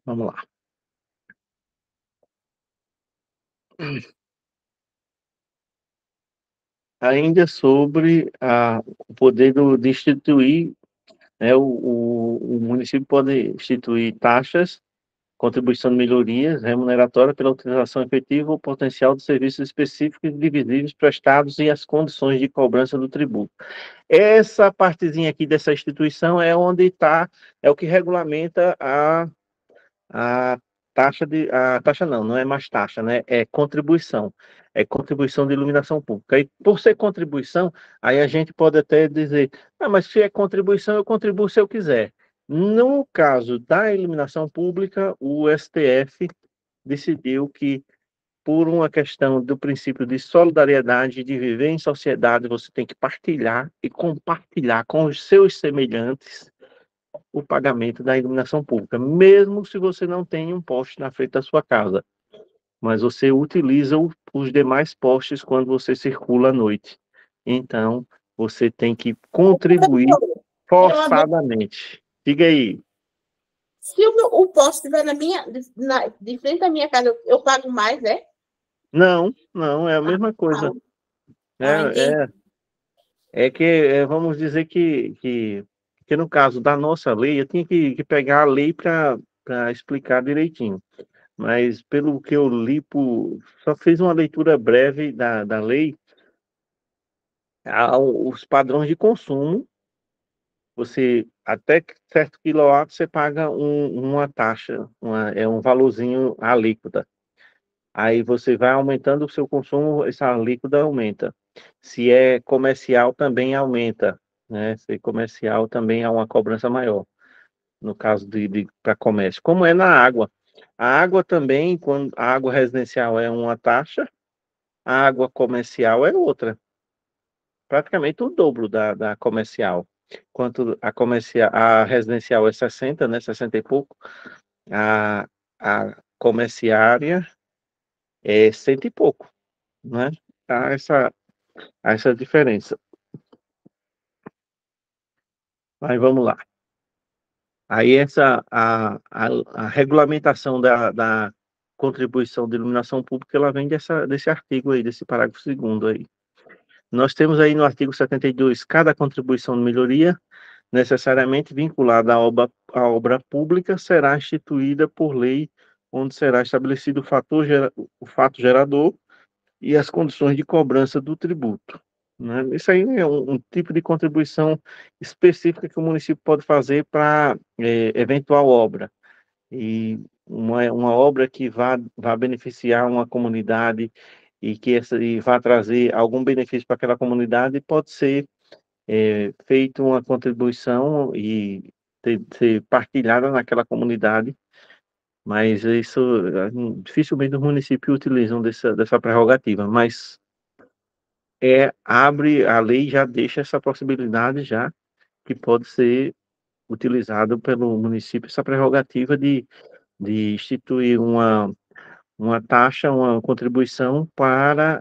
Vamos lá. Ainda sobre o poder de instituir, né, o município pode instituir taxas, contribuição de melhorias remuneratória pela utilização efetiva ou potencial de serviços específicos e divisíveis prestados e as condições de cobrança do tributo. Essa partezinha aqui dessa instituição é onde está, é o que regulamenta a a taxa não, não é mais taxa, né? É contribuição de iluminação pública. E por ser contribuição, aí a gente pode até dizer, ah, mas se é contribuição, eu contribuo se eu quiser. No caso da iluminação pública, o STF decidiu que, por uma questão do princípio de solidariedade, de viver em sociedade, você tem que partilhar e compartilhar com os seus semelhantes o pagamento da iluminação pública, mesmo se você não tem um poste na frente da sua casa, mas você utiliza os demais postes quando você circula à noite. Então, você tem que contribuir forçadamente. Diga aí. Se o poste estiver de frente à minha casa, eu pago mais, é? Não, não, é a mesma coisa. Entendi. Vamos dizer que no caso da nossa lei, eu tinha que pegar a lei para explicar direitinho. Mas pelo que eu li, só fiz uma leitura breve da lei, os padrões de consumo, você, até certo quilowatt, você paga uma taxa, é um valorzinho alíquota. Aí você vai aumentando o seu consumo, essa alíquota aumenta. Se é comercial, também aumenta, né? Se é comercial, também há uma cobrança maior, no caso para comércio. Como é na água. A água também, quando a água residencial é uma taxa, a água comercial é outra. Praticamente o dobro da comercial. Enquanto a residencial é 60, né? 60 e pouco, a comerciária é cento e pouco, né? Há essa diferença. Mas vamos lá. Aí a regulamentação da contribuição de iluminação pública, ela vem desse artigo aí, desse parágrafo 2º aí. Nós temos aí no artigo 72, cada contribuição de melhoria necessariamente vinculada à obra pública será instituída por lei, onde será estabelecido o fato gerador e as condições de cobrança do tributo, né? Isso aí é um tipo de contribuição específica que o município pode fazer para eventual obra. E uma obra que vá beneficiar uma comunidade e vá trazer algum benefício para aquela comunidade, pode ser feito uma contribuição e ser partilhada naquela comunidade, mas isso dificilmente os municípios utilizam dessa prerrogativa, mas a lei já deixa essa possibilidade já, que pode ser utilizado pelo município, essa prerrogativa de instituir uma taxa, uma contribuição para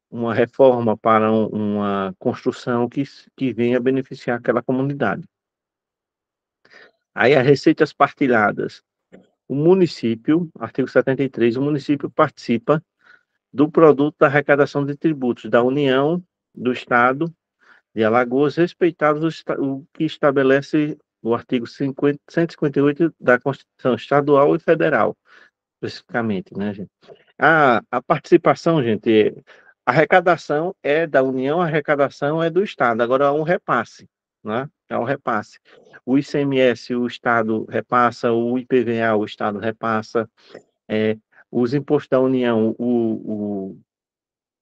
uma reforma, para uma construção que venha beneficiar aquela comunidade. Aí as receitas partilhadas. O município, artigo 73, o município participa do produto da arrecadação de tributos da União, do Estado de Alagoas, respeitados o que estabelece o artigo 158 da Constituição Estadual e Federal, especificamente, né, gente? A participação, gente, a arrecadação é da União, a arrecadação é do Estado. Agora, é um repasse, né? É um repasse. O ICMS, o Estado repassa, o IPVA, o Estado repassa, é, os impostos da União, o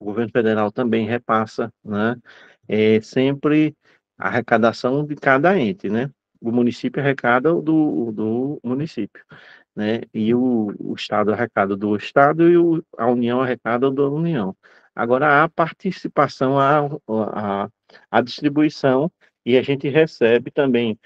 governo federal também repassa, né? É sempre a arrecadação de cada ente, né? O município arrecada do município, né? E o Estado arrecada do Estado e a União arrecada da União. Agora, a participação, a distribuição, e a gente recebe também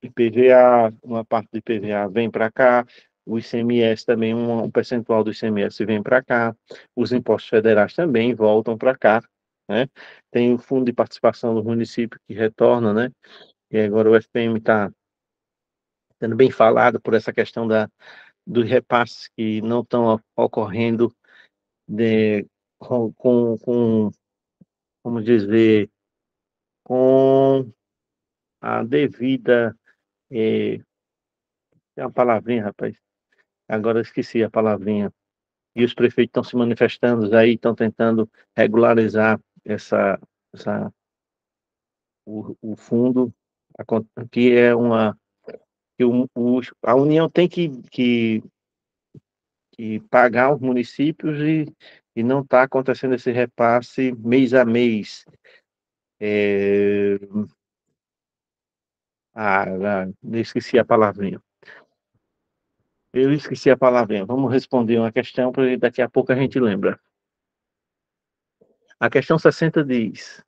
IPVA, uma parte do IPVA vem para cá, o ICMS também, um percentual do ICMS vem para cá, os impostos federais também voltam para cá, né? Tem o fundo de participação do município que retorna, né? e agora o FPM está sendo bem falado por essa questão dos repasses que não estão ocorrendo com, vamos dizer, com a devida. É uma palavrinha, rapaz. Agora eu esqueci a palavrinha. E os prefeitos estão se manifestando aí, estão tentando regularizar essa, o fundo, que é uma. Que a União tem que pagar os municípios e não está acontecendo esse repasse mês a mês. É, esqueci a palavrinha. Eu esqueci a palavrinha. Vamos responder uma questão, porque daqui a pouco a gente lembra. A questão 60 diz: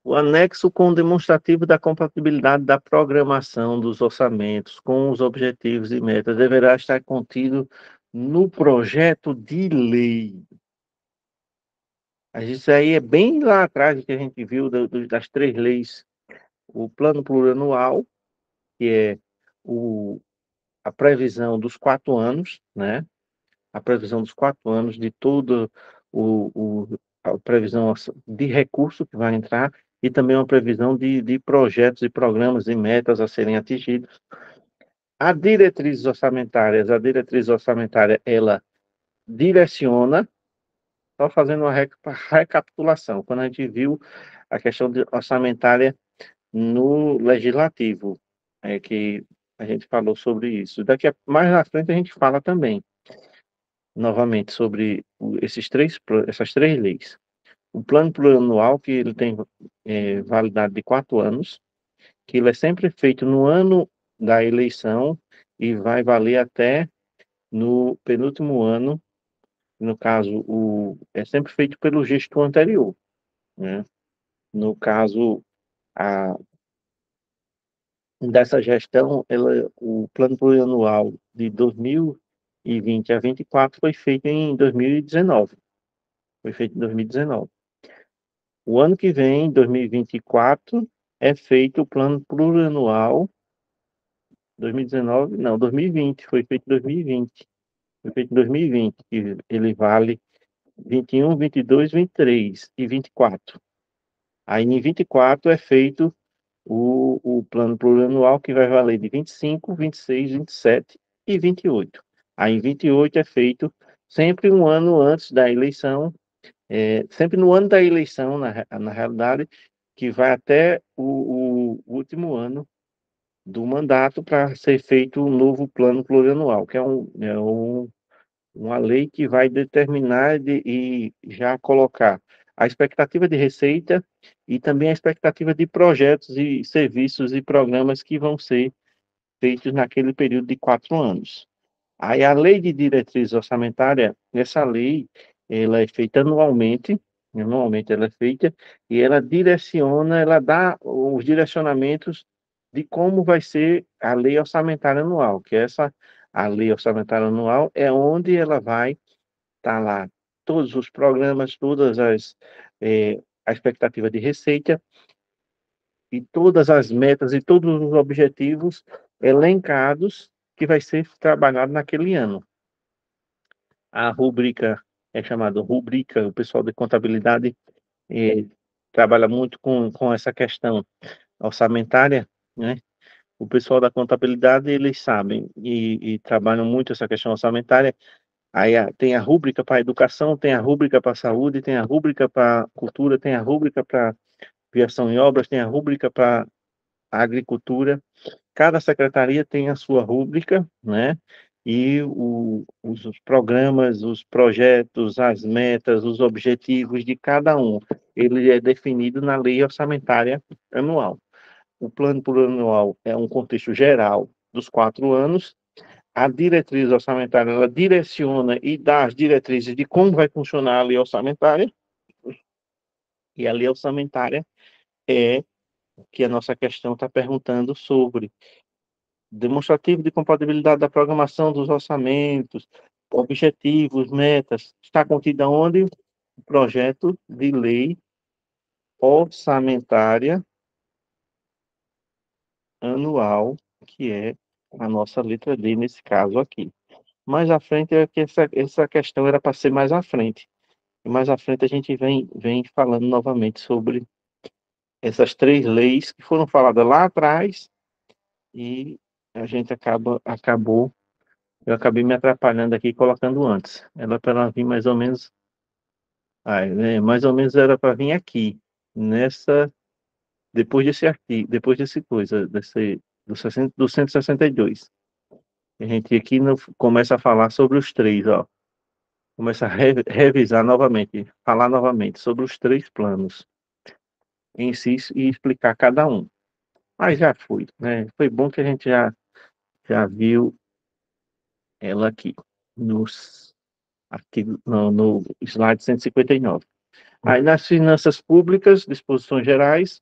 o anexo com o demonstrativo da compatibilidade da programação dos orçamentos com os objetivos e metas deverá estar contido no projeto de lei. Isso aí é bem lá atrás que a gente viu das 3 leis. O plano plurianual, que é a previsão dos 4 anos, né? A previsão dos 4 anos de toda a previsão de recurso que vai entrar e também uma previsão de projetos e programas e metas a serem atingidos. A diretriz orçamentária, ela direciona, só fazendo uma recapitulação, quando a gente viu a questão orçamentária no legislativo, que a gente falou sobre isso. Mais na frente a gente fala também, novamente, sobre essas 3 leis. O plano plurianual, que ele tem validade de 4 anos, que ele é sempre feito no ano da eleição e vai valer até no penúltimo ano, no caso, é sempre feito pelo gestor anterior, né? No caso, dessa gestão, o plano plurianual de 2020 a 24 foi feito em 2019. Foi feito em 2019. O ano que vem, 2024, é feito o plano plurianual. 2019, não, 2020, foi feito em 2020. Foi feito em 2020, que ele vale 21, 22, 23 e 24. Aí em 24 é feito o plano plurianual, que vai valer de 25, 26, 27 e 28. Aí em 28 é feito sempre um ano antes da eleição, sempre no ano da eleição, na realidade, que vai até o último ano do mandato para ser feito um novo plano plurianual, que é uma lei que vai determinar e já colocar a expectativa de receita e também a expectativa de projetos e serviços e programas que vão ser feitos naquele período de 4 anos. Aí a lei de diretriz orçamentária, essa lei, ela é feita anualmente ela é feita, e ela direciona, ela dá os direcionamentos de como vai ser a lei orçamentária anual, a lei orçamentária anual é onde ela vai estar lá todos os programas, a expectativa de receita e todas as metas e todos os objetivos elencados que vai ser trabalhado naquele ano. A rubrica é chamada rubrica, o pessoal de contabilidade trabalha muito com essa questão orçamentária, né? O pessoal da contabilidade, eles sabem e trabalham muito essa questão orçamentária. Aí tem a rúbrica para educação, tem a rúbrica para saúde, tem a rúbrica para cultura, tem a rúbrica para viação e obras, tem a rúbrica para agricultura. Cada secretaria tem a sua rúbrica, né? E os programas, os projetos, as metas, os objetivos de cada um, ele é definido na lei orçamentária anual. O plano plurianual é um contexto geral dos 4 anos. A diretriz orçamentária, ela direciona e dá as diretrizes de como vai funcionar a lei orçamentária. E a lei orçamentária é que a nossa questão está perguntando sobre demonstrativo de compatibilidade da programação dos orçamentos, objetivos, metas. Está contida onde? O projeto de lei orçamentária anual, que é a nossa letra D nesse caso aqui. Mais à frente é que essa questão era para ser mais à frente. E mais à frente a gente vem falando novamente sobre essas três leis que foram faladas lá atrás e a gente eu acabei me atrapalhando aqui colocando antes. Ela para ela vir mais ou menos, mais ou menos era para vir aqui, nessa, depois desse artigo, depois desse coisa, do 162. A gente aqui começa a falar sobre os três, ó. Começa a revisar novamente, falar novamente sobre os três planos em si e explicar cada um. Mas já foi, né? Foi bom que a gente já viu ela aqui nos artigos, no slide 159. Aí nas finanças públicas, disposições gerais,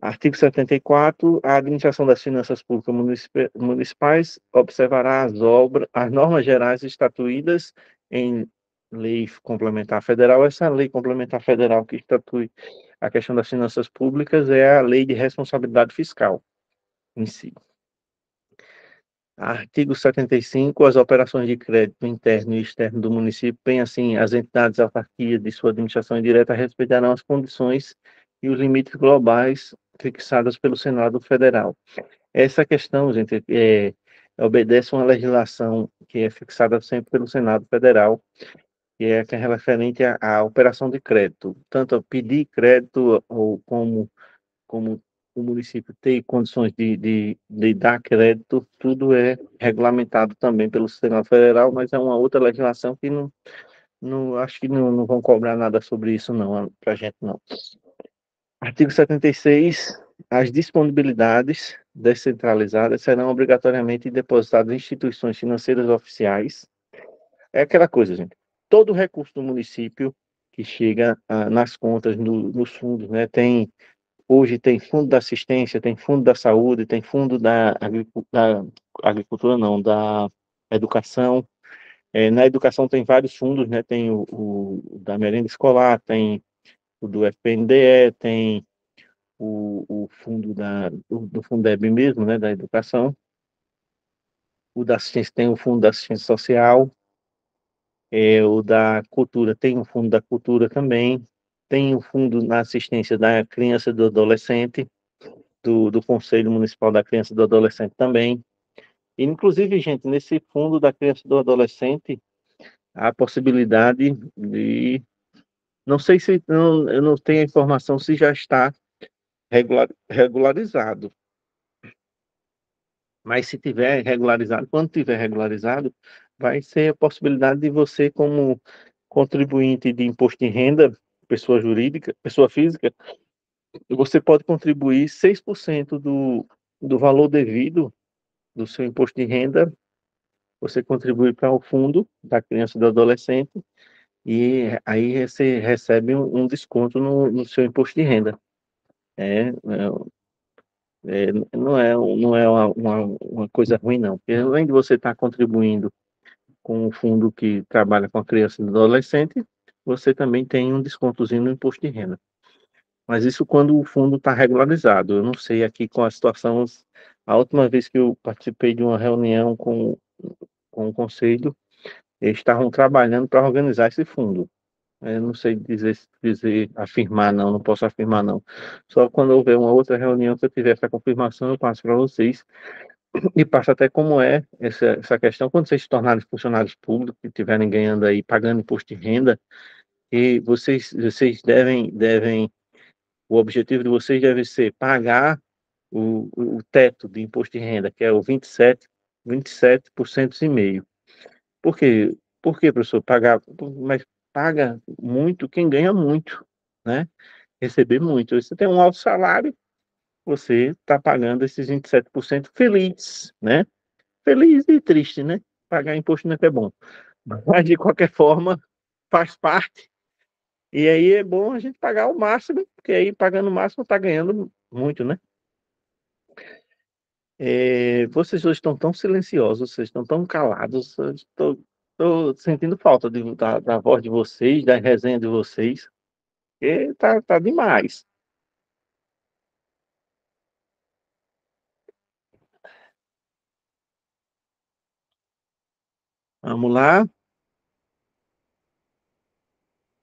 artigo 74, a administração das finanças públicas municipais observará as normas gerais estatuídas em lei complementar federal. Essa lei complementar federal que estatui a questão das finanças públicas é a lei de responsabilidade fiscal em si. Artigo 75, as operações de crédito interno e externo do município, bem assim, as entidades autarquias de sua administração indireta respeitarão as condições e os limites globais fixadas pelo Senado Federal. Essa questão, gente, obedece a uma legislação que é fixada sempre pelo Senado Federal, que é referente à operação de crédito, tanto a pedir crédito ou como o município ter condições de dar crédito, tudo é regulamentado também pelo Senado Federal, mas é uma outra legislação que acho que não vão cobrar nada sobre isso não, para a gente não. Artigo 76, as disponibilidades descentralizadas serão obrigatoriamente depositadas em instituições financeiras oficiais. É aquela coisa, gente, todo recurso do município que chega nas contas, nos fundos, né, hoje tem fundo da assistência, tem fundo da saúde, tem fundo da agricultura, não, da educação. Na educação tem vários fundos, né? Tem o da merenda escolar, tem o do FNDE, tem o fundo do Fundeb mesmo, né? Da educação. O da assistência tem o fundo da assistência social. O da cultura tem o fundo da cultura também. Tem o fundo na assistência da criança e do adolescente. Do Conselho Municipal da Criança e do Adolescente também. E, inclusive, gente, nesse fundo da criança e do adolescente, há a possibilidade de. Não sei se. Não, eu não tenho a informação se já está regularizado. Mas se tiver regularizado, quando tiver regularizado, vai ser a possibilidade de você, como contribuinte de imposto de renda, pessoa jurídica, pessoa física, você pode contribuir 6% do valor devido do seu imposto de renda, você contribui para o fundo da criança e do adolescente e aí você recebe um desconto no seu imposto de renda. Não é uma coisa ruim, não. Porque além de você estar contribuindo com o fundo que trabalha com a criança e o adolescente, você também tem um descontozinho no imposto de renda. Mas isso quando o fundo está regularizado. Eu não sei aqui com a situação. A última vez que eu participei de uma reunião com o conselho, eles estavam trabalhando para organizar esse fundo. Eu não sei afirmar não, não posso afirmar não. Só quando houver uma outra reunião que eu tiver essa confirmação, eu passo para vocês e passo até como é essa questão quando vocês se tornarem funcionários públicos e estiverem ganhando aí, pagando imposto de renda, e vocês o objetivo de vocês deve ser pagar o teto de imposto de renda, que é o 27% e meio. Por quê? Por que, professor? Mas paga muito quem ganha muito, né? Receber muito. Você tem um alto salário, você está pagando esses 27% feliz, né? Feliz e triste, né? Pagar imposto não é bom. Mas, de qualquer forma, faz parte. E aí é bom a gente pagar o máximo, porque aí pagando o máximo está ganhando muito, né? Vocês hoje estão tão silenciosos, vocês estão tão calados, eu estou sentindo falta da voz de vocês, da resenha de vocês, porque tá demais. Vamos lá.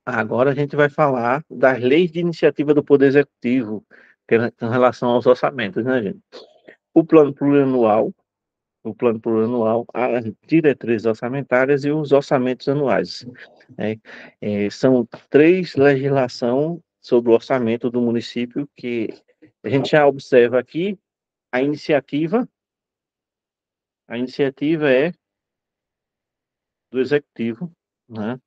Agora a gente vai falar das leis de iniciativa do Poder Executivo em relação aos orçamentos, né, gente? O plano plurianual, o plano plurianual, as diretrizes orçamentárias e os orçamentos anuais, né? São três legislações sobre o orçamento do município que a gente já observa aqui. A iniciativa, a iniciativa é do executivo, né?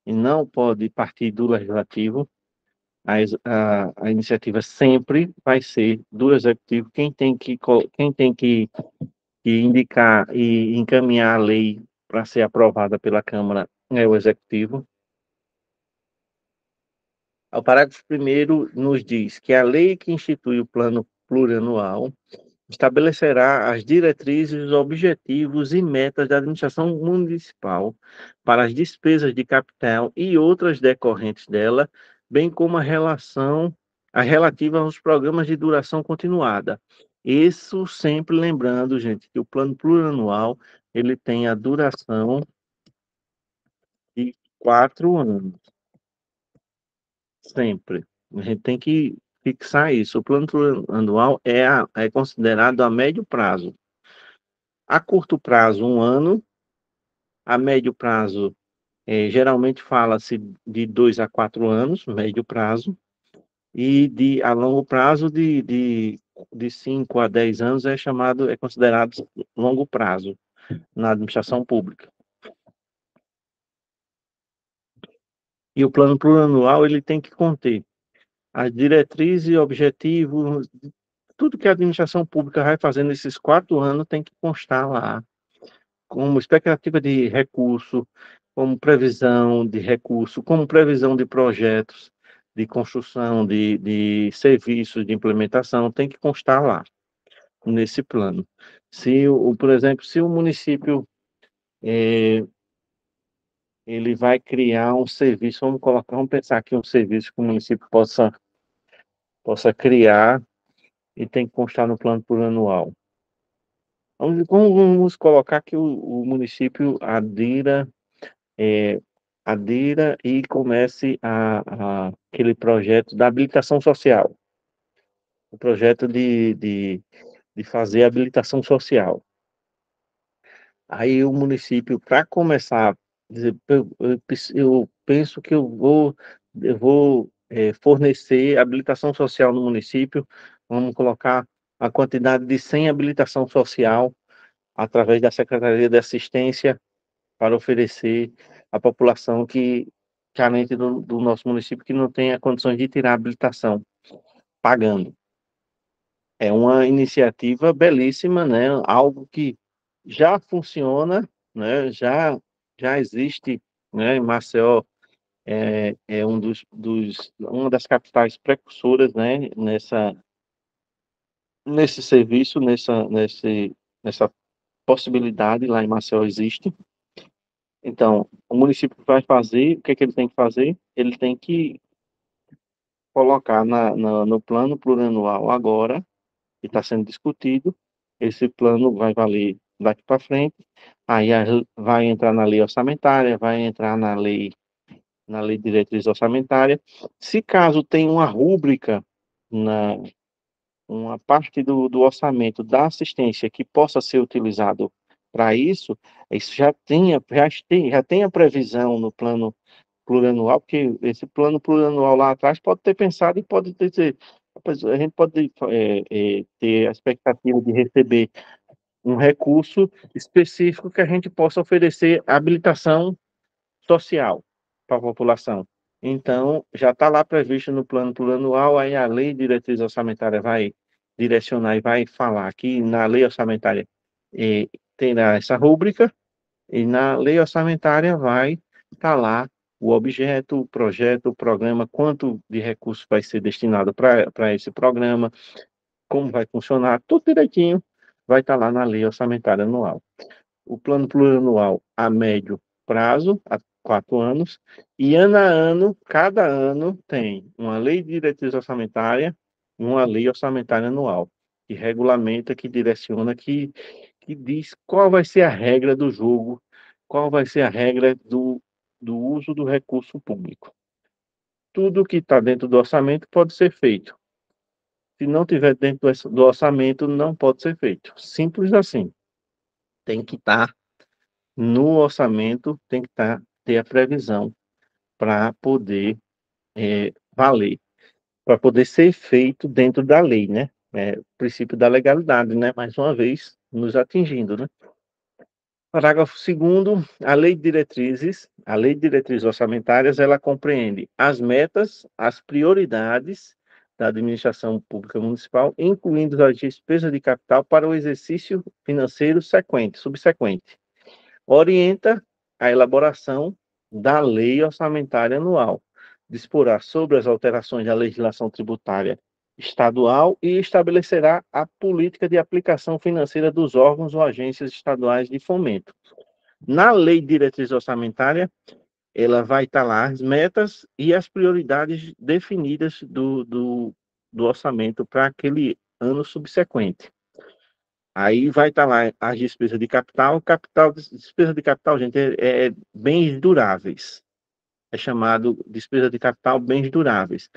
E não pode partir do legislativo. A iniciativa sempre vai ser do executivo. Quem tem que indicar e encaminhar a lei para ser aprovada pela Câmara é o executivo. O parágrafo 1º nos diz que a lei que institui o plano plurianual estabelecerá as diretrizes, objetivos e metas da administração municipal para as despesas de capital e outras decorrentes dela, bem como a relativa aos programas de duração continuada. Isso sempre lembrando, gente, que o plano plurianual ele tem a duração de 4 anos, sempre. A gente tem que fixar isso. O plano plurianual é considerado a médio prazo. A curto prazo, 1 ano. A médio prazo, geralmente fala-se de 2 a 4 anos, médio prazo. E a longo prazo, de 5 a 10 anos, é considerado longo prazo na administração pública. E o plano plurianual, ele tem que conter as diretrizes e objetivos, tudo que a administração pública vai fazer nesses 4 anos tem que constar lá, como expectativa de recurso, como previsão de recurso, como previsão de projetos de construção, de serviços de implementação, tem que constar lá, nesse plano. Por exemplo, se o município ele vai criar um serviço, vamos pensar aqui um serviço que o município possa criar e tem que constar no plano plurianual. Vamos colocar que o município adira e comece aquele projeto da habilitação social, o projeto de fazer habilitação social. Aí o município, para começar, eu penso que eu vou fornecer habilitação social no município. Vamos colocar a quantidade de 100 habilitação social através da Secretaria de Assistência para oferecer à população carente do nosso município, que não tenha condições de tirar a habilitação pagando. É uma iniciativa belíssima, né? Algo que já funciona, né? Já existe, né? Em Maceió é uma das capitais precursoras, né? Nesse serviço, nessa possibilidade lá em Maceió existe. Então, o município vai fazer, o que é que ele tem que fazer? Ele tem que colocar no plano plurianual agora, que está sendo discutido. Esse plano vai valer daqui para frente. Aí vai entrar na lei orçamentária, vai entrar na lei de diretriz orçamentária. Se caso tem uma rúbrica, uma parte do orçamento da assistência que possa ser utilizado para isso já tem a previsão no plano plurianual, porque esse plano plurianual lá atrás pode ter pensado e pode ter, rapaz, a gente pode ter a expectativa de receber um recurso específico que a gente possa oferecer habilitação social para a população. Então, já está lá previsto no plano plurianual, aí a lei de diretriz orçamentária vai direcionar e vai falar que na lei orçamentária terá essa rúbrica, e na lei orçamentária vai estar lá o objeto, o projeto, o programa, quanto de recursos vai ser destinado para esse programa, como vai funcionar, tudo direitinho, vai estar lá na lei orçamentária anual. O plano plurianual a médio prazo, a 4 anos, e ano a ano, cada ano tem uma lei de diretriz orçamentária, uma lei orçamentária anual, que regulamenta, que direciona, que diz qual vai ser a regra do jogo qual vai ser a regra do uso do recurso público. Tudo que está dentro do orçamento pode ser feito. Se não tiver dentro do orçamento, não pode ser feito. Simples assim. Tem que estar no orçamento, tem que ter a previsão para poder valer, para poder ser feito dentro da lei, né? O princípio da legalidade, né? Mais uma vez, nos atingindo, né? Parágrafo 2º, a lei de diretrizes orçamentárias, ela compreende as metas, as prioridades da administração pública municipal, incluindo as despesas de capital para o exercício financeiro subsequente. Orienta a elaboração da lei orçamentária anual, disporá sobre as alterações da legislação tributária estadual e estabelecerá a política de aplicação financeira dos órgãos ou agências estaduais de fomento. Na lei de diretriz orçamentária, ela vai estar lá as metas e as prioridades definidas do orçamento para aquele ano subsequente. Aí vai estar lá as despesas de capital. Despesa de capital, gente, é bens duráveis. É chamado despesa de capital bens duráveis.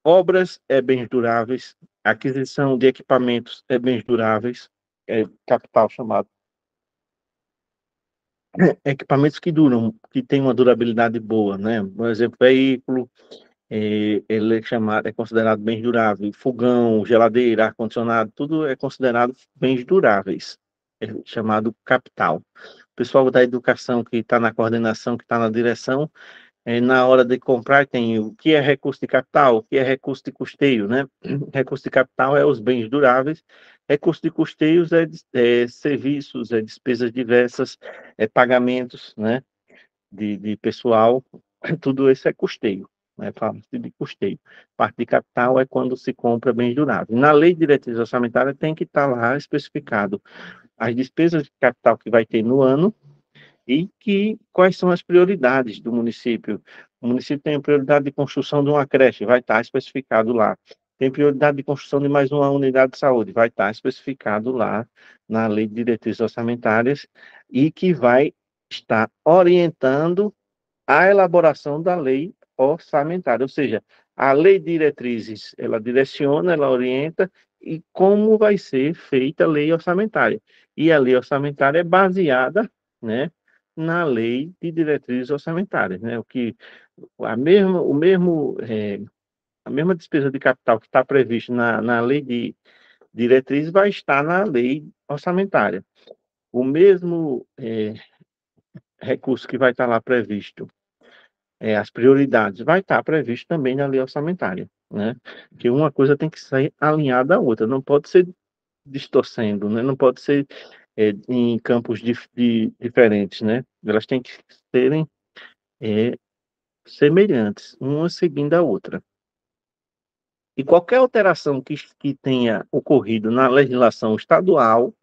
Obras é bens duráveis. Aquisição de equipamentos é bens duráveis. É capital chamado. Equipamentos que duram, que têm uma durabilidade boa, né? Por exemplo, veículo, ele é considerado bens duráveis. Fogão, geladeira, ar-condicionado, tudo é considerado bens duráveis. É chamado capital. O pessoal da educação que está na coordenação, que está na direção, na hora de comprar tem o que é recurso de capital, o que é recurso de custeio, né? Recurso de capital é os bens duráveis, recurso de custeios é serviços, é despesas diversas, é pagamentos, né? De pessoal, tudo isso é custeio, né? Fala-se de custeio. Parte de capital é quando se compra bens duráveis. Na lei de diretriz orçamentária tem que estar lá especificado as despesas de capital que vai ter no ano, e quais são as prioridades do município. O município tem a prioridade de construção de uma creche, vai estar especificado lá. Tem prioridade de construção de mais uma unidade de saúde, vai estar especificado lá na lei de diretrizes orçamentárias e que vai estar orientando a elaboração da lei orçamentária, ou seja, a lei de diretrizes, ela direciona, ela orienta e como vai ser feita a lei orçamentária. E a lei orçamentária é baseada, né, na lei de diretrizes orçamentárias, né, a mesma despesa de capital que está prevista na lei de diretrizes vai estar na lei orçamentária. O mesmo recurso que vai estar lá previsto, as prioridades, vai estar previsto também na lei orçamentária, né? Que uma coisa tem que ser alinhada à outra, não pode ser distorcendo, né? Não pode ser em campos diferentes, né? Elas têm que serem é, semelhantes, uma seguindo a outra. E qualquer alteração que tenha ocorrido na legislação estadual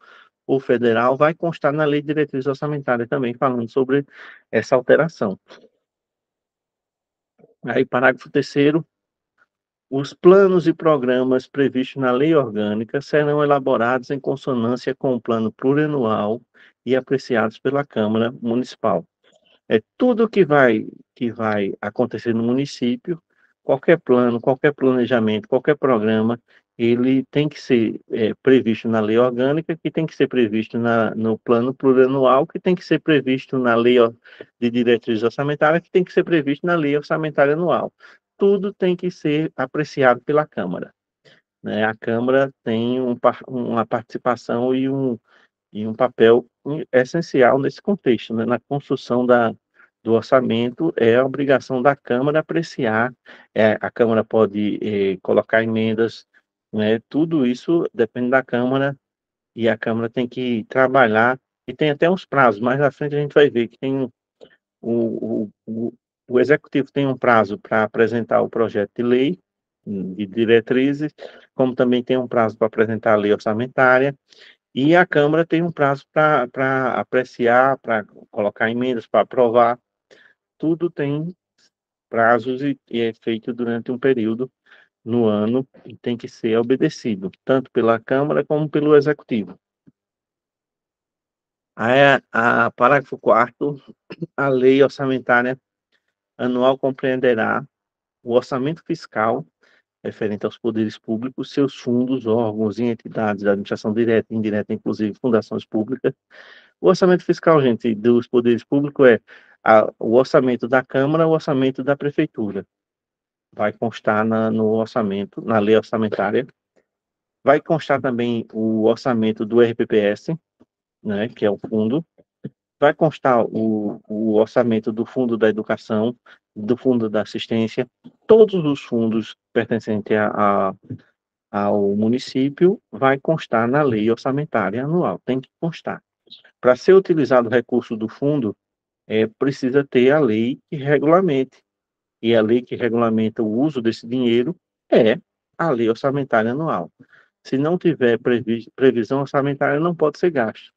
ou federal vai constar na lei de diretriz orçamentária também, falando sobre essa alteração. Aí, parágrafo 3º, os planos e programas previstos na lei orgânica serão elaborados em consonância com o plano plurianual e apreciados pela Câmara Municipal. É tudo que vai acontecer no município, qualquer plano, qualquer planejamento, qualquer programa, ele tem que ser previsto na lei orgânica, que tem que ser previsto no plano plurianual, que tem que ser previsto na lei de diretrizes orçamentárias, que tem que ser previsto na lei orçamentária anual. Tudo tem que ser apreciado pela Câmara, né? A Câmara tem uma participação e um papel essencial nesse contexto, né? Na construção do orçamento, é a obrigação da Câmara apreciar, a Câmara pode colocar emendas, né? Tudo isso depende da Câmara, e a Câmara tem que trabalhar, e tem até uns prazos, mais à frente a gente vai ver que tem o, o, o Executivo tem um prazo para apresentar o projeto de lei, de diretrizes, como também tem um prazo para apresentar a lei orçamentária, e a Câmara tem um prazo para apreciar, para colocar emendas, para aprovar. Tudo tem prazos e é feito durante um período no ano e tem que ser obedecido, tanto pela Câmara como pelo Executivo. Parágrafo 4º, a lei orçamentária anual compreenderá o orçamento fiscal referente aos poderes públicos, seus fundos, órgãos e entidades da administração direta e indireta, inclusive fundações públicas. O orçamento fiscal, gente, dos poderes públicos é o orçamento da Câmara, o orçamento da Prefeitura. Vai constar no orçamento, na lei orçamentária. Vai constar também o orçamento do RPPS, né, que é o fundo. Vai constar o orçamento do Fundo da Educação, do Fundo da Assistência, todos os fundos pertencentes ao município vai constar na lei orçamentária anual, tem que constar. Para ser utilizado o recurso do fundo, precisa ter a lei que regulamente, e a lei que regulamenta o uso desse dinheiro é a lei orçamentária anual. Se não tiver previsão orçamentária, não pode ser gasto.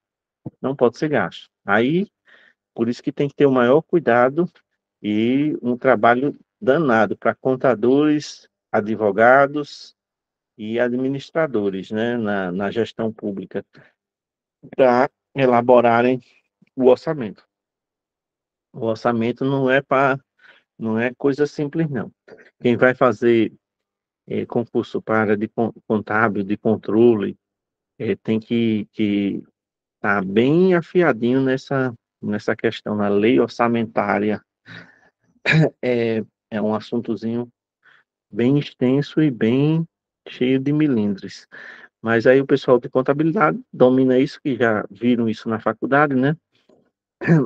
Não pode ser gasto. Aí, por isso que tem que ter o maior cuidado e um trabalho danado para contadores, advogados e administradores, né, na gestão pública, para elaborarem o orçamento. O orçamento não é coisa simples, não. Quem vai fazer concurso para de contábil, de controle, tem que estar bem afiadinho nessa questão, na lei orçamentária. É um assuntozinho bem extenso e bem cheio de milindres. Mas aí o pessoal de contabilidade domina isso, que já viram isso na faculdade, né?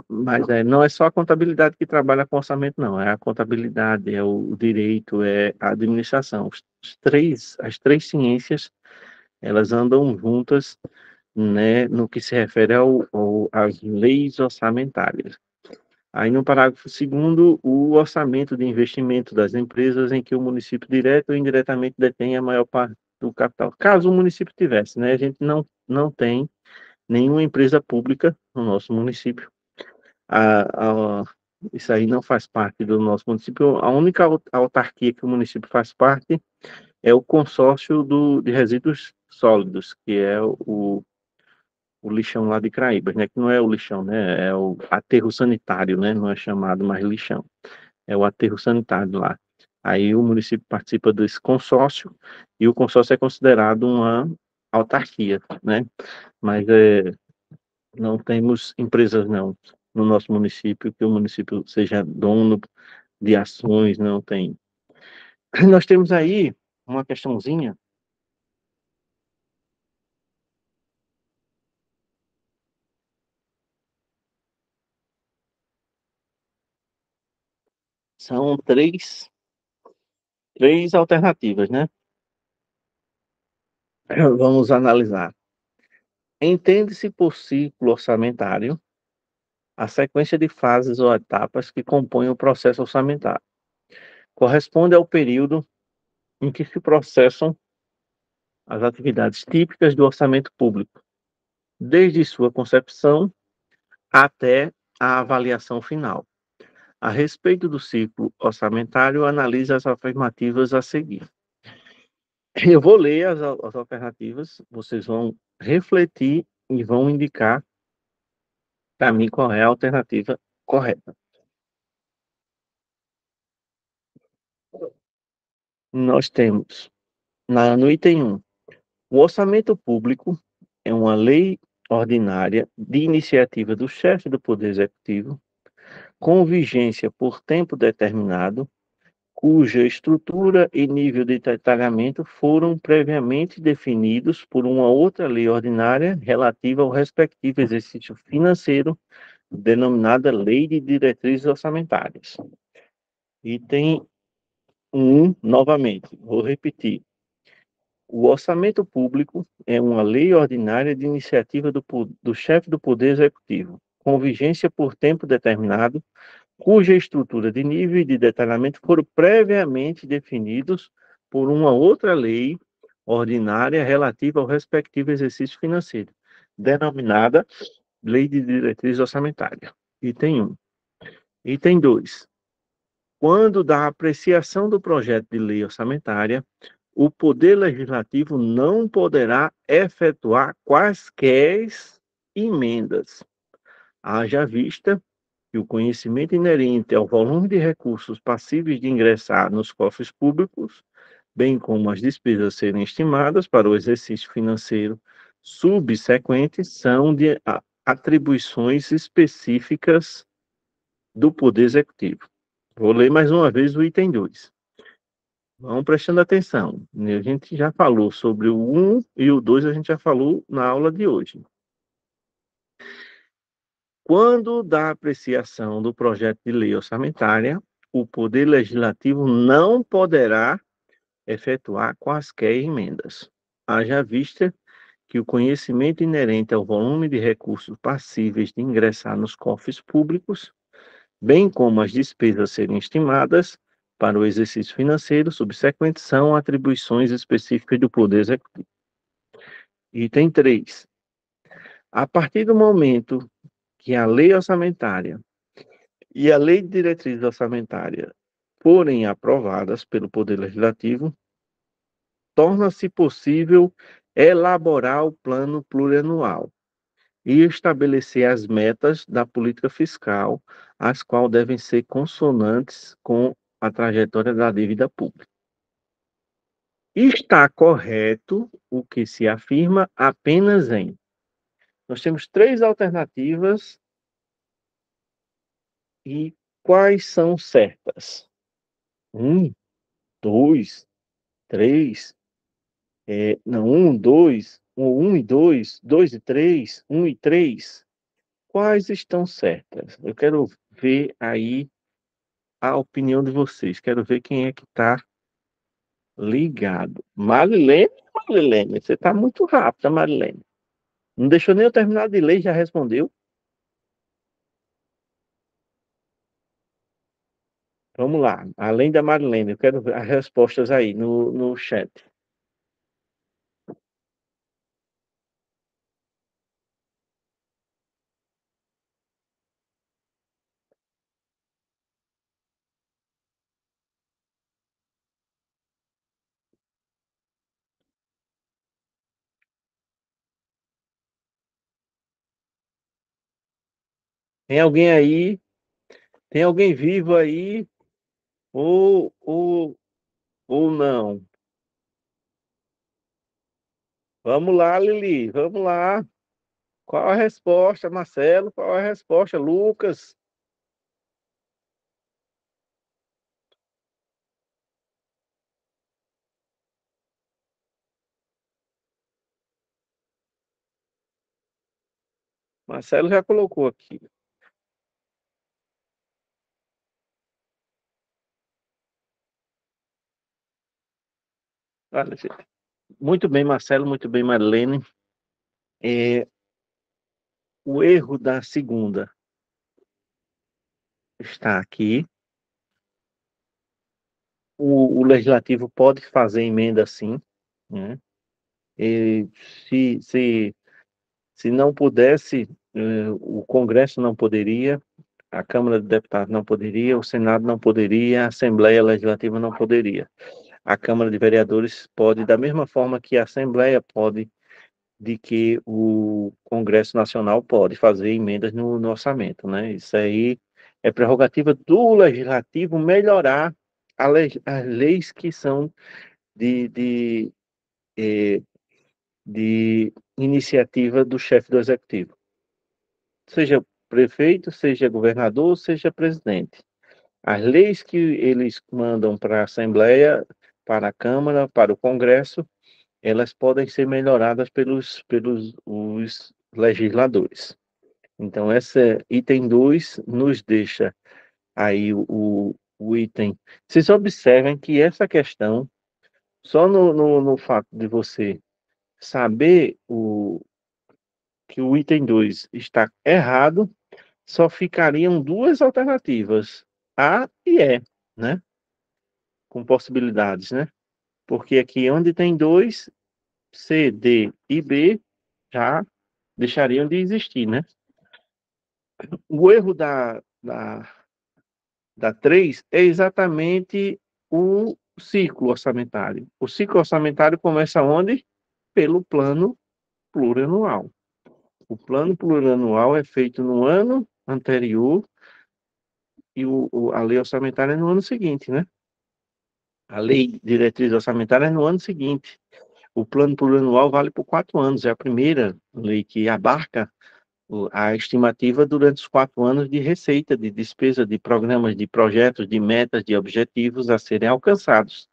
Mas não é só a contabilidade que trabalha com orçamento, não. É a contabilidade, é o direito, é a administração. As três ciências, elas andam juntas, né, no que se refere às leis orçamentárias. Aí no parágrafo 2º, o orçamento de investimento das empresas em que o município direto ou indiretamente detém a maior parte do capital. Caso o município tivesse, né? A gente não tem nenhuma empresa pública no nosso município. Isso aí não faz parte do nosso município. A única autarquia que o município faz parte é o consórcio de resíduos sólidos, que é o lixão lá de Craíbas, né? Que não é o lixão, né? É o aterro sanitário, né? Não é chamado mais lixão. É o aterro sanitário lá. Aí o município participa desse consórcio e o consórcio é considerado uma autarquia, né? Mas não temos empresas, não, no nosso município, que o município seja dono de ações, não tem. Nós temos aí uma questãozinha. São três alternativas, né? Vamos analisar. Entende-se por ciclo orçamentário a sequência de fases ou etapas que compõem o processo orçamentário. Corresponde ao período em que se processam as atividades típicas do orçamento público, desde sua concepção até a avaliação final. A respeito do ciclo orçamentário, analise as afirmativas a seguir. Eu vou ler as alternativas, vocês vão refletir e vão indicar para mim qual é a alternativa correta. Nós temos, no item 1, o orçamento público é uma lei ordinária de iniciativa do chefe do Poder Executivo, com vigência por tempo determinado, cuja estrutura e nível de detalhamento foram previamente definidos por uma outra lei ordinária relativa ao respectivo exercício financeiro, denominada Lei de Diretrizes Orçamentárias. Item 1, novamente, vou repetir. O orçamento público é uma lei ordinária de iniciativa do chefe do Poder Executivo, com vigência por tempo determinado, cuja estrutura de nível e de detalhamento foram previamente definidos por uma outra lei ordinária relativa ao respectivo exercício financeiro, denominada Lei de Diretriz Orçamentária. Item 1. Item 2. Quando da apreciação do projeto de lei orçamentária, o Poder Legislativo não poderá efetuar quaisquer emendas Haja vista que o conhecimento inerente ao volume de recursos passíveis de ingressar nos cofres públicos, bem como as despesas a serem estimadas para o exercício financeiro subsequente, são de atribuições específicas do Poder Executivo. Vou ler mais uma vez o item 2. Vão prestando atenção. A gente já falou sobre o 1 e o 2, a gente já falou na aula de hoje. Quando da apreciação do projeto de lei orçamentária, o Poder Legislativo não poderá efetuar quaisquer emendas. Haja vista que o conhecimento inerente ao volume de recursos passíveis de ingressar nos cofres públicos, bem como as despesas a serem estimadas para o exercício financeiro subsequente, são atribuições específicas do Poder Executivo. Item 3. A partir do momento que a lei orçamentária e a lei de diretriz orçamentária forem aprovadas pelo Poder Legislativo, torna-se possível elaborar o plano plurianual e estabelecer as metas da política fiscal, as quais devem ser consonantes com a trajetória da dívida pública. Está correto o que se afirma apenas em... Nós temos 3 alternativas e quais são certas? 1, 2, 3, não, 1, 2, 1 e 2, 2 e 3, 1 e 3. Quais estão certas? Eu quero ver aí a opinião de vocês. Quero ver quem é que está ligado. Marilene, você está muito rápida, Marilene. Não deixou nem eu terminar de ler, já respondeu. Vamos lá. Além da Marilene, eu quero ver as respostas aí no chat. Tem alguém aí? Tem alguém vivo aí? Ou não? Vamos lá, Lili, vamos lá. Qual a resposta, Marcelo? Qual a resposta, Lucas? Marcelo já colocou aqui. Olha, muito bem, Marcelo, muito bem, Marilene. O erro da segunda está aqui. O legislativo pode fazer emenda sim, né? E se não pudesse, o Congresso não poderia, a Câmara de Deputados não poderia, o Senado não poderia, a Assembleia Legislativa não poderia. A Câmara de Vereadores pode, da mesma forma que a Assembleia pode, de que o Congresso Nacional pode fazer emendas no orçamento, né? Isso aí é prerrogativa do Legislativo melhorar as leis que são de, de iniciativa do chefe do Executivo. Seja prefeito, seja governador, seja presidente. As leis que eles mandam para a Assembleia, para a Câmara, para o Congresso, elas podem ser melhoradas pelos os legisladores. Então, esse item 2 nos deixa aí o item. Vocês observem que essa questão, só no fato de você saber que o item 2 está errado, só ficariam 2 alternativas, A e E, né? Com possibilidades, né? Porque aqui onde tem 2, C, D e B já deixariam de existir, né? O erro da 3 é exatamente o ciclo orçamentário. O ciclo orçamentário começa onde? Pelo plano plurianual. O plano plurianual é feito no ano anterior e a lei orçamentária é no ano seguinte, né? A lei diretriz orçamentária é no ano seguinte. O plano plurianual vale por 4 anos. É a primeira lei que abarca a estimativa durante os 4 anos de receita, de despesa, de programas, de projetos, de metas, de objetivos a serem alcançados,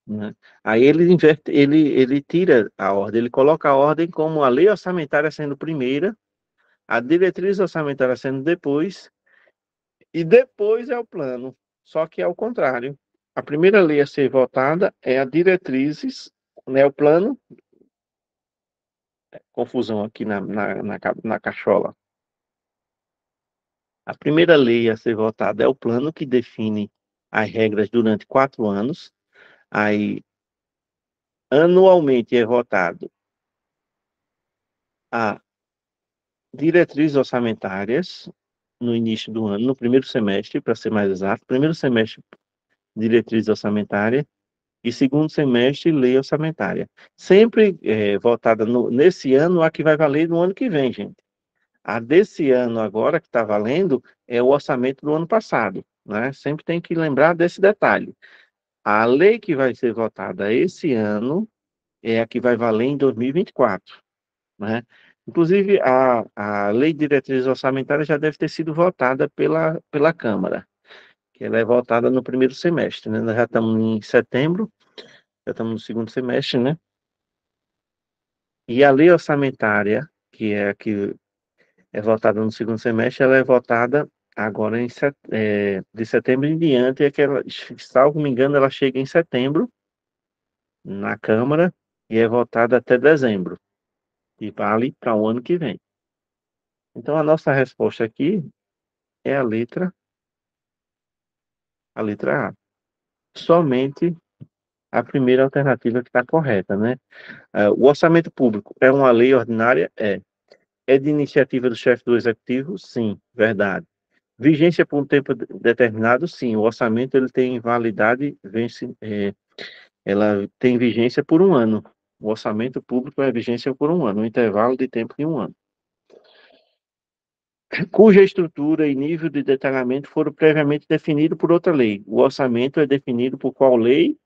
né? Aí ele inverte, ele tira a ordem, ele coloca a ordem como a lei orçamentária sendo primeira, a diretriz orçamentária sendo depois, e depois é o plano. Só que é o contrário. A primeira lei a ser votada é a diretrizes, né, o plano, confusão aqui na cachola. A primeira lei a ser votada é o plano que define as regras durante 4 anos. Aí, anualmente é votado a diretrizes orçamentárias no início do ano, no primeiro semestre, para ser mais exato. Primeiro semestre, diretriz orçamentária. E segundo semestre, lei orçamentária. Sempre votada nesse ano, a que vai valer no ano que vem, gente. A desse ano agora, que está valendo, é o orçamento do ano passado, né? Sempre tem que lembrar desse detalhe. A lei que vai ser votada esse ano é a que vai valer em 2024, né? Inclusive, a Lei de Diretrizes Orçamentárias já deve ter sido votada pela Câmara, que ela é votada no primeiro semestre, né? Nós já estamos em setembro, já estamos no segundo semestre, né? E a Lei Orçamentária, que é a que é votada no segundo semestre, ela é votada agora de setembro em diante, é que ela, salvo me engano, ela chega em setembro na Câmara e é votada até dezembro, e vale para o ano que vem. Então, a nossa resposta aqui é a letra A. Somente a primeira alternativa que está correta, né? O orçamento público é uma lei ordinária? É. É de iniciativa do chefe do executivo? Sim, verdade. Vigência por um tempo determinado? Sim. O orçamento ele tem validade, ela tem vigência por um ano. O orçamento público é vigência por um ano, um intervalo de tempo de um ano, cuja estrutura e nível de detalhamento foram previamente definidos por outra lei. O orçamento é definido por qual lei?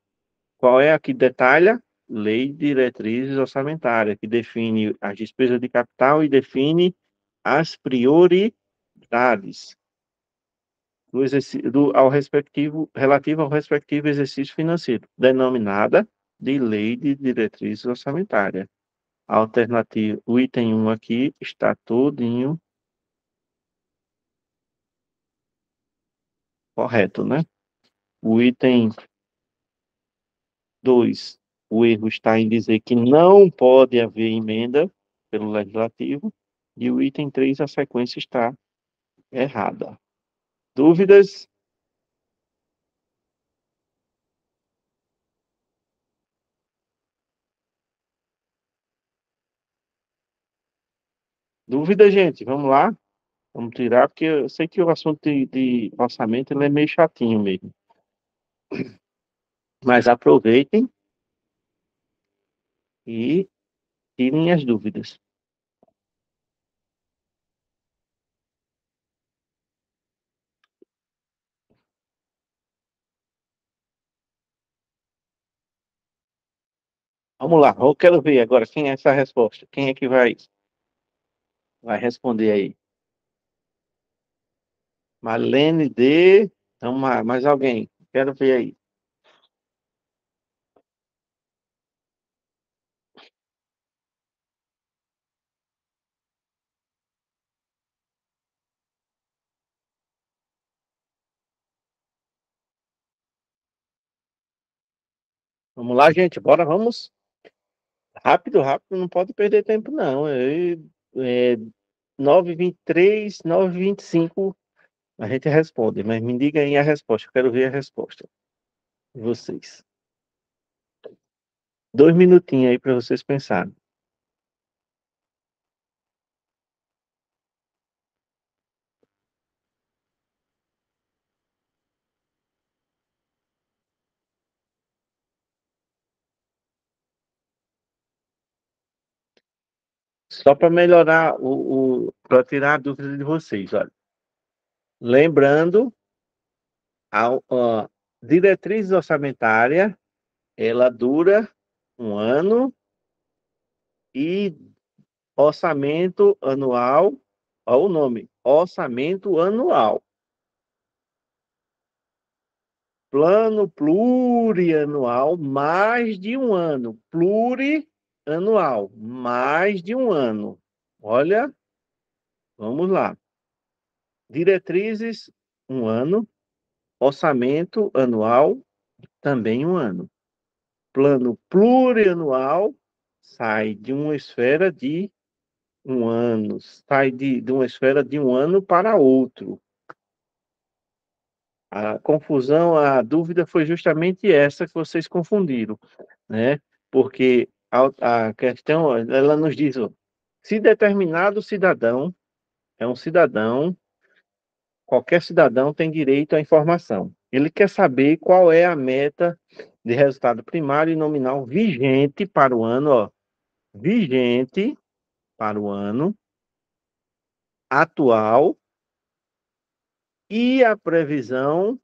Qual é a que detalha? Lei de Diretrizes Orçamentárias, que define as despesas de capital e define as prioridades relativo ao respectivo exercício financeiro, denominada de Lei de Diretrizes Orçamentárias. A alternativa, o item 1 aqui está todinho correto, né? O item 2, o erro está em dizer que não pode haver emenda pelo legislativo. E o item 3, a sequência está errada. Dúvidas? Dúvida, gente? Vamos lá? Vamos tirar, porque eu sei que o assunto de orçamento ele é meio chatinho mesmo. Mas aproveitem e tirem as dúvidas. Vamos lá, eu quero ver agora quem é essa resposta. Quem é que vai responder aí? Marlene D. Vamos lá, mais alguém? Quero ver aí. Vamos lá, gente, bora, vamos. Rápido, rápido, não pode perder tempo, não. 9h23, 9h25, a gente responde, mas me diga aí a resposta, eu quero ver a resposta de vocês. 2 minutinhos aí para vocês pensarem. Só para melhorar para tirar a dúvida de vocês, olha. Lembrando, a diretriz orçamentária, ela dura um ano e orçamento anual, olha o nome, orçamento anual. Plano plurianual, mais de um ano. Plurianual, mais de um ano. Olha, vamos lá. Diretrizes, um ano. Orçamento anual, também um ano. Plano plurianual, sai de uma esfera de um ano. Sai de uma esfera de um ano para outro. A confusão, a dúvida foi justamente essa que vocês confundiram, né? Porque a questão, ela nos diz, ó, se determinado cidadão é um cidadão, qualquer cidadão tem direito à informação. Ele quer saber qual é a meta de resultado primário e nominal vigente para o ano, ó, vigente para o ano atual e a previsão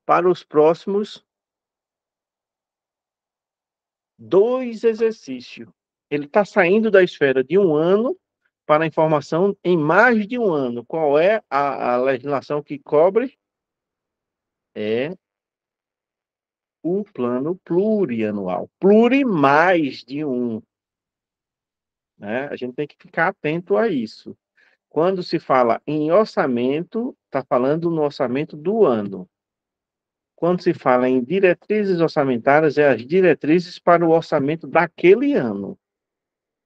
para os próximos 2 exercícios. Ele está saindo da esfera de um ano para a informação em mais de um ano. Qual é a legislação que cobre? É o plano plurianual. Pluri mais de um. Né? A gente tem que ficar atento a isso. Quando se fala em orçamento, está falando no orçamento do ano. Quando se fala em diretrizes orçamentárias, é as diretrizes para o orçamento daquele ano.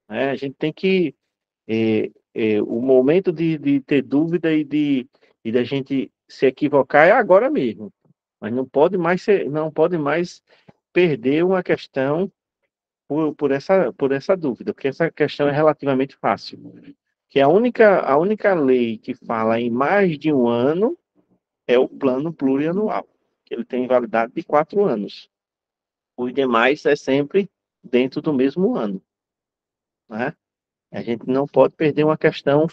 Né? A gente tem que o momento de ter dúvida e da gente se equivocar é agora mesmo. Mas não pode mais perder uma questão por essa dúvida, porque essa questão é relativamente fácil. Que a única lei que fala em mais de um ano é o plano plurianual, que ele tem validade de 4 anos. Os demais é sempre dentro do mesmo ano. Né? A gente não pode perder uma questão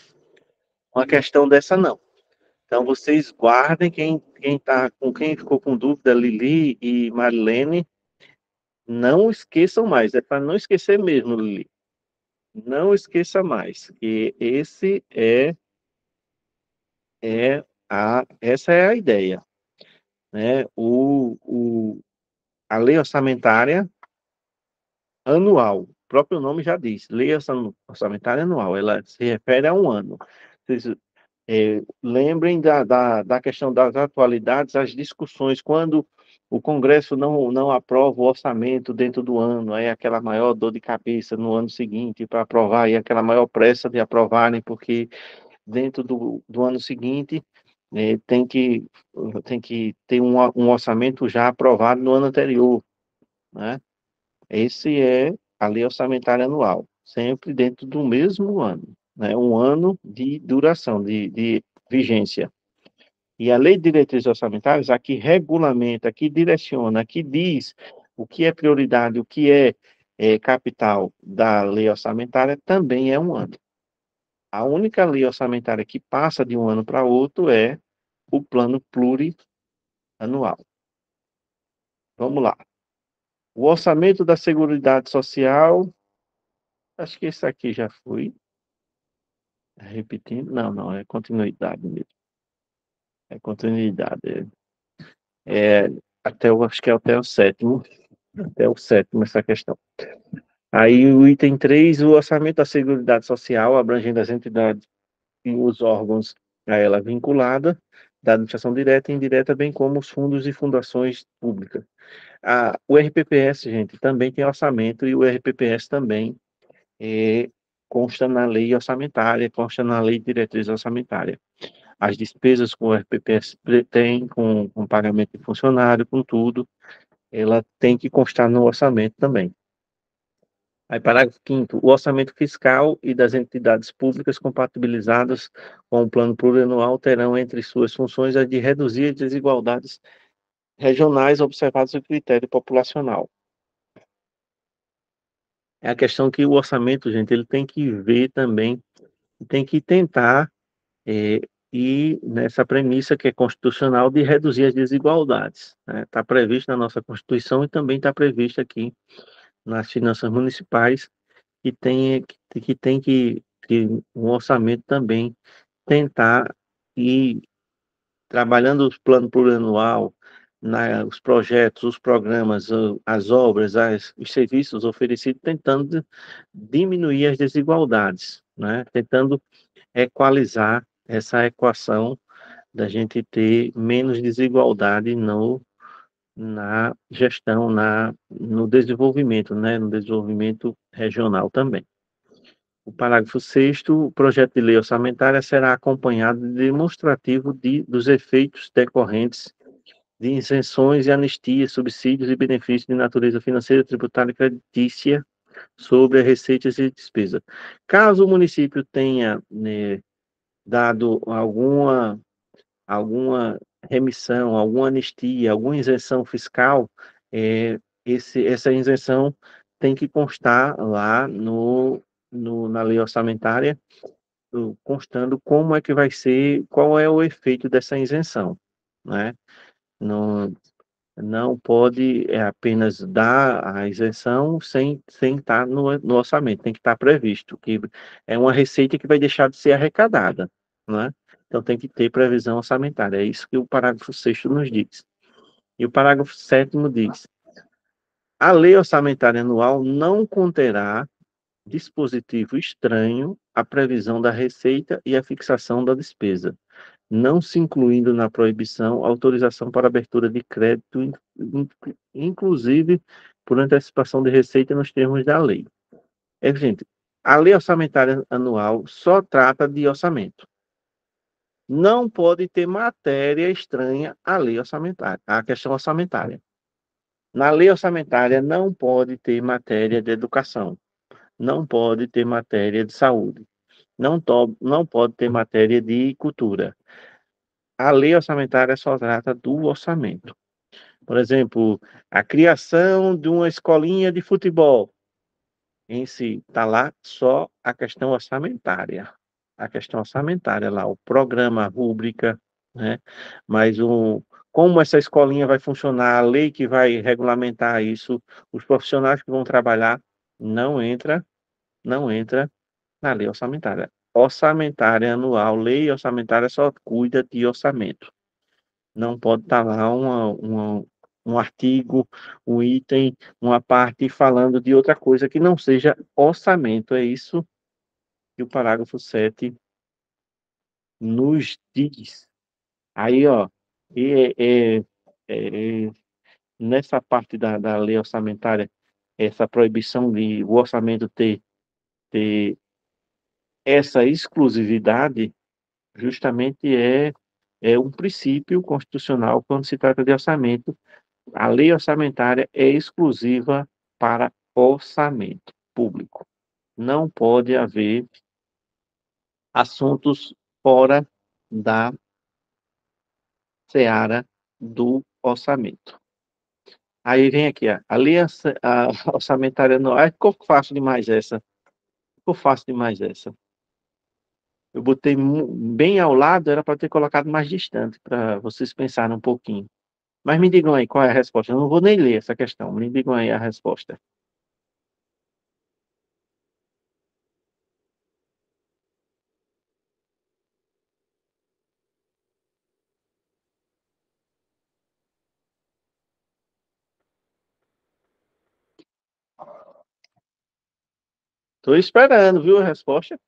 dessa, não. Então, vocês guardem quem ficou com dúvida, Lili e Marilene, não esqueçam mais. É para não esquecer mesmo, Lili. Não esqueça mais que essa é a ideia, né? A lei orçamentária anual, o próprio nome já diz, lei orçamentária anual, ela se refere a um ano. Vocês lembrem da questão das atualidades, as discussões, quando o Congresso não aprova o orçamento dentro do ano, aí aquela maior dor de cabeça no ano seguinte para aprovar, e aquela maior pressa de aprovarem, porque dentro do ano seguinte tem que ter um orçamento já aprovado no ano anterior, né? Esse é a lei orçamentária anual, sempre dentro do mesmo ano, né? Um ano de duração, de vigência. E a lei de diretrizes orçamentárias, aqui regulamenta, aqui direciona, aqui diz o que é prioridade, o que é capital da lei orçamentária, também é um ano. A única lei orçamentária que passa de um ano para outro é o plano plurianual. Vamos lá. O orçamento da Seguridade Social, acho que esse aqui já foi. Repetindo, não, é continuidade mesmo. É continuidade. Acho que é até o sétimo essa questão. Aí o item 3, o orçamento da Seguridade Social, abrangendo as entidades e os órgãos a ela vinculada, da administração direta e indireta, bem como os fundos e fundações públicas. O RPPS, gente, também tem orçamento e o RPPS também consta na lei orçamentária, consta na lei de diretriz orçamentária. As despesas com o RPPS tem, com pagamento de funcionário, com tudo, ela tem que constar no orçamento também. Aí, parágrafo 5º, o orçamento fiscal e das entidades públicas compatibilizadas com o plano plurianual terão entre suas funções a de reduzir as desigualdades regionais observadas no critério populacional. É a questão que o orçamento, gente, ele tem que ver também, tem que tentar eh, ir nessa premissa que é constitucional de reduzir as desigualdades, né. Está previsto na nossa Constituição e também está previsto aqui nas finanças municipais, que tem que um orçamento também tentar ir trabalhando os plano plurianual, os projetos, os programas, as obras, os serviços oferecidos, tentando diminuir as desigualdades, né, tentando equalizar essa equação da gente ter menos desigualdade na gestão, no desenvolvimento, né, no desenvolvimento regional também. O parágrafo 6º, o projeto de lei orçamentária será acompanhado de demonstrativo dos efeitos decorrentes de isenções e anistias, subsídios e benefícios de natureza financeira, tributária e creditícia sobre as receitas e despesas. Caso o município tenha, né, dado alguma remissão, alguma anistia, alguma isenção fiscal, essa isenção tem que constar lá na lei orçamentária, constando como é que vai ser, qual é o efeito dessa isenção, né? Não, não pode apenas dar a isenção sem estar no orçamento, tem que estar previsto, que é uma receita que vai deixar de ser arrecadada, né? Então tem que ter previsão orçamentária, é isso que o parágrafo 6º nos diz. E o parágrafo 7º diz: a lei orçamentária anual não conterá dispositivo estranho à previsão da receita e à fixação da despesa, não se incluindo na proibição autorização para abertura de crédito, inclusive por antecipação de receita nos termos da lei. Gente, a lei orçamentária anual só trata de orçamento. Não pode ter matéria estranha à lei orçamentária, à questão orçamentária. Na lei orçamentária não pode ter matéria de educação, não pode ter matéria de saúde, não pode ter matéria de cultura. A lei orçamentária só trata do orçamento. Por exemplo, a criação de uma escolinha de futebol em si, está lá só a questão orçamentária. A questão orçamentária lá, o programa, a rúbrica, né? Mas como essa escolinha vai funcionar, a lei que vai regulamentar isso, os profissionais que vão trabalhar, não entra na lei orçamentária. Orçamentária anual, lei orçamentária só cuida de orçamento. Não pode estar lá um artigo, um item, uma parte falando de outra coisa que não seja orçamento. É isso que o parágrafo 7 nos diz. Aí, ó, e, nessa parte da lei orçamentária, essa proibição de o orçamento ter essa exclusividade, justamente é um princípio constitucional quando se trata de orçamento. A lei orçamentária é exclusiva para orçamento público. Não pode haver assuntos fora da seara do orçamento. Aí vem aqui, ó, a lei orçamentária não. Ai, ficou fácil demais essa. Ficou fácil demais essa. Eu botei bem ao lado, era para ter colocado mais distante, para vocês pensarem um pouquinho. Mas me digam aí qual é a resposta. Eu não vou nem ler essa questão. Me digam aí a resposta. Estou esperando, viu, a resposta.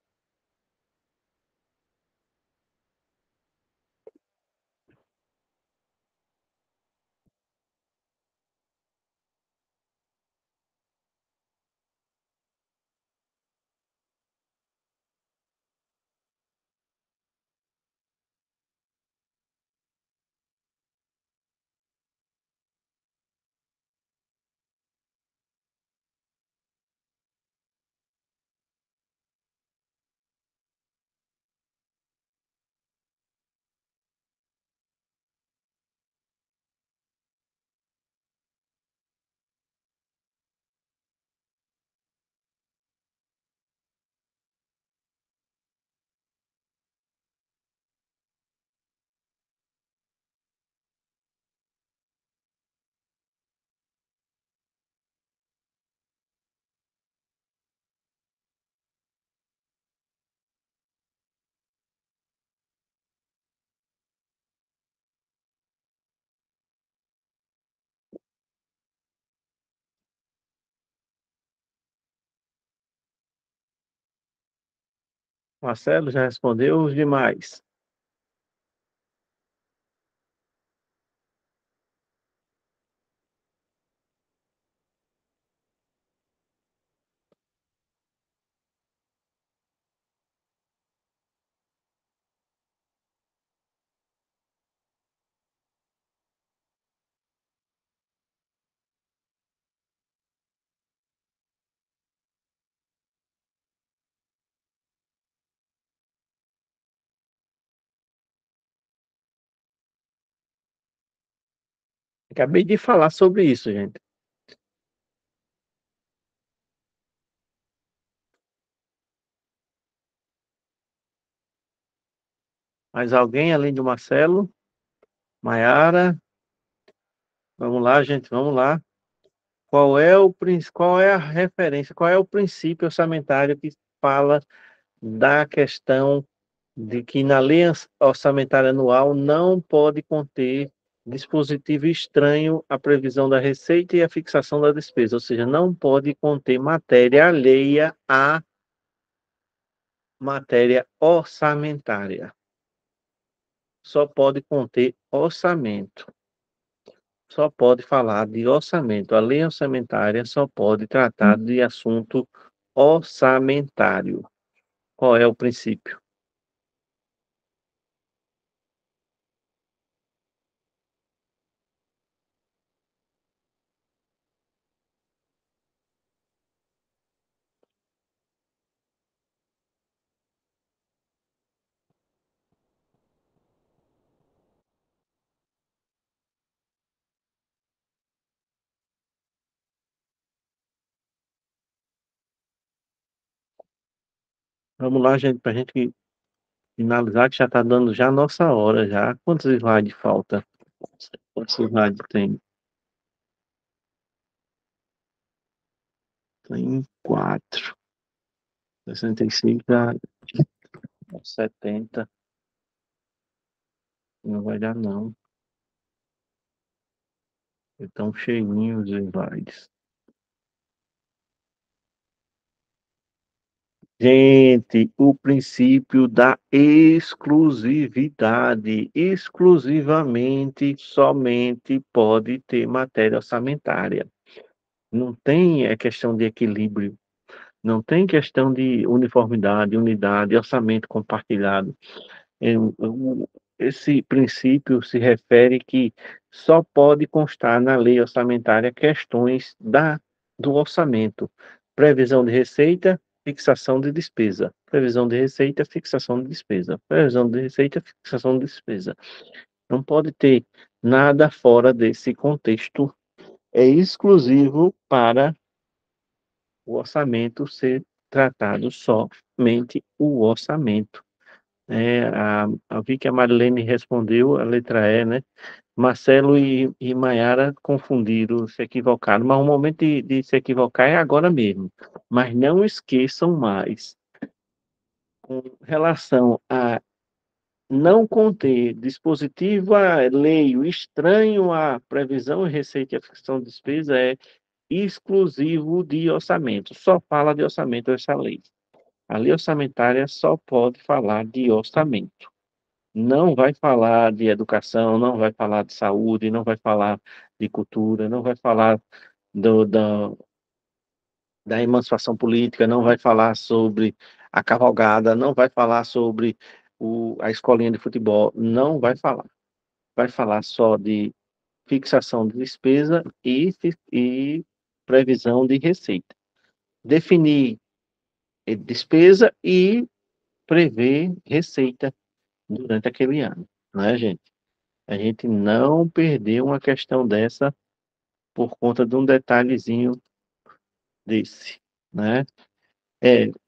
Marcelo já respondeu os demais. Acabei de falar sobre isso, gente. Mais alguém além do Marcelo? Maiara? Vamos lá, gente, vamos lá. Qual é a referência, qual é o princípio orçamentário que fala da questão de que na lei orçamentária anual não pode conter dispositivo estranho à previsão da receita e à fixação da despesa, ou seja, não pode conter matéria alheia à matéria orçamentária. Só pode conter orçamento. Só pode falar de orçamento. A lei orçamentária só pode tratar de assunto orçamentário. Qual é o princípio? Vamos lá, gente, para a gente finalizar, que já está dando já a nossa hora já. Quantos slides falta? Quantos slides tem? Tem 4. 65 já 70. Não vai dar, não. Estão cheinhos os slides. Gente, o princípio da exclusividade. Exclusivamente, somente pode ter matéria orçamentária. Não tem questão de equilíbrio. Não tem questão de uniformidade, unidade, orçamento compartilhado. Esse princípio se refere que só pode constar na lei orçamentária questões do orçamento, previsão de receita, fixação de despesa, previsão de receita, fixação de despesa, previsão de receita, fixação de despesa. Não pode ter nada fora desse contexto, é exclusivo para o orçamento ser tratado somente o orçamento. Vi que a Marilene respondeu a letra E, né? Marcelo e Maiara confundiram, se equivocaram, mas o momento de se equivocar é agora mesmo. Mas não esqueçam mais, com relação a não conter dispositivo alheio estranho à previsão, receita e a fixação de despesa, é exclusivo de orçamento. Só fala de orçamento essa lei. A lei orçamentária só pode falar de orçamento. Não vai falar de educação, não vai falar de saúde, não vai falar de cultura, não vai falar do, da, da emancipação política, não vai falar sobre a cavalgada, não vai falar sobre a escolinha de futebol, não vai falar. Vai falar só de fixação de despesa e previsão de receita. Definir despesa e prever receita durante aquele ano, né, gente? A gente não perdeu uma questão dessa por conta de um detalhezinho desse, né?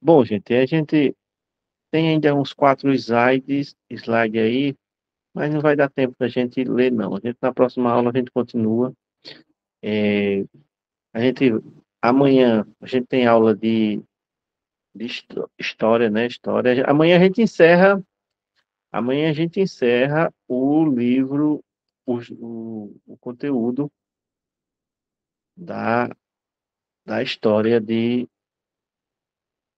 Bom, gente, a gente tem ainda uns 4 slide aí, mas não vai dar tempo da gente ler, não. A gente, na próxima aula a gente continua. É, a gente, amanhã a gente tem aula de história, né? História. Amanhã a gente encerra o livro, o conteúdo da, da história de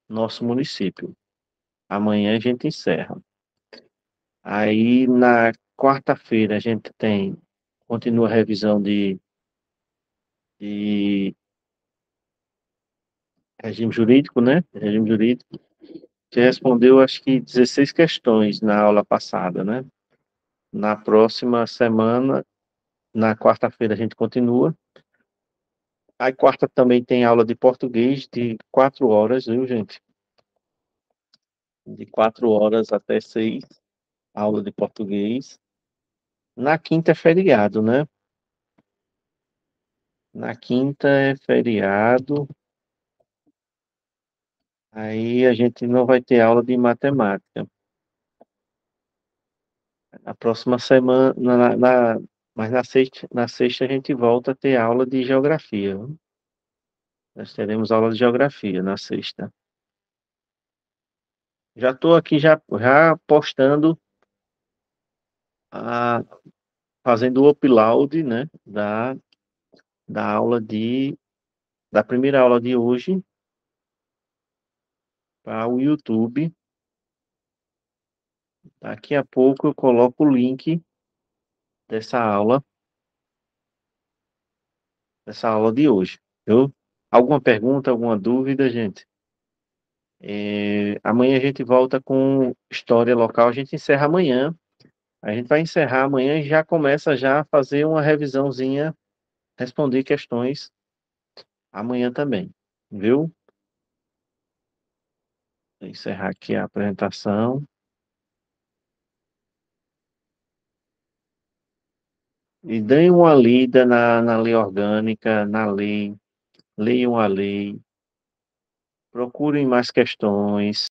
nosso município. Amanhã a gente encerra. Aí na quarta-feira a gente continua a revisão de regime jurídico, né? Regime jurídico. Você respondeu, acho que 16 questões na aula passada, né? Na próxima semana, na quarta-feira, a gente continua. Aí, quarta também tem aula de português de 4 horas, viu, gente? De 4 horas até 6, aula de português. Na quinta é feriado, né? Na quinta é feriado. Aí a gente não vai ter aula de matemática. Na próxima semana, mas na sexta a gente volta a ter aula de geografia, viu? Nós teremos aula de geografia na sexta. Já estou aqui já postando, a, fazendo o upload, né, da aula da primeira aula de hoje para o YouTube. Daqui a pouco eu coloco o link dessa aula de hoje, viu? Alguma pergunta, alguma dúvida, gente? Amanhã a gente volta com história local. A gente encerra amanhã. A gente vai encerrar amanhã e já começa já a fazer uma revisãozinha, responder questões amanhã também, viu? Vou encerrar aqui a apresentação. E deem uma lida na lei orgânica, na lei, leiam a lei, procurem mais questões.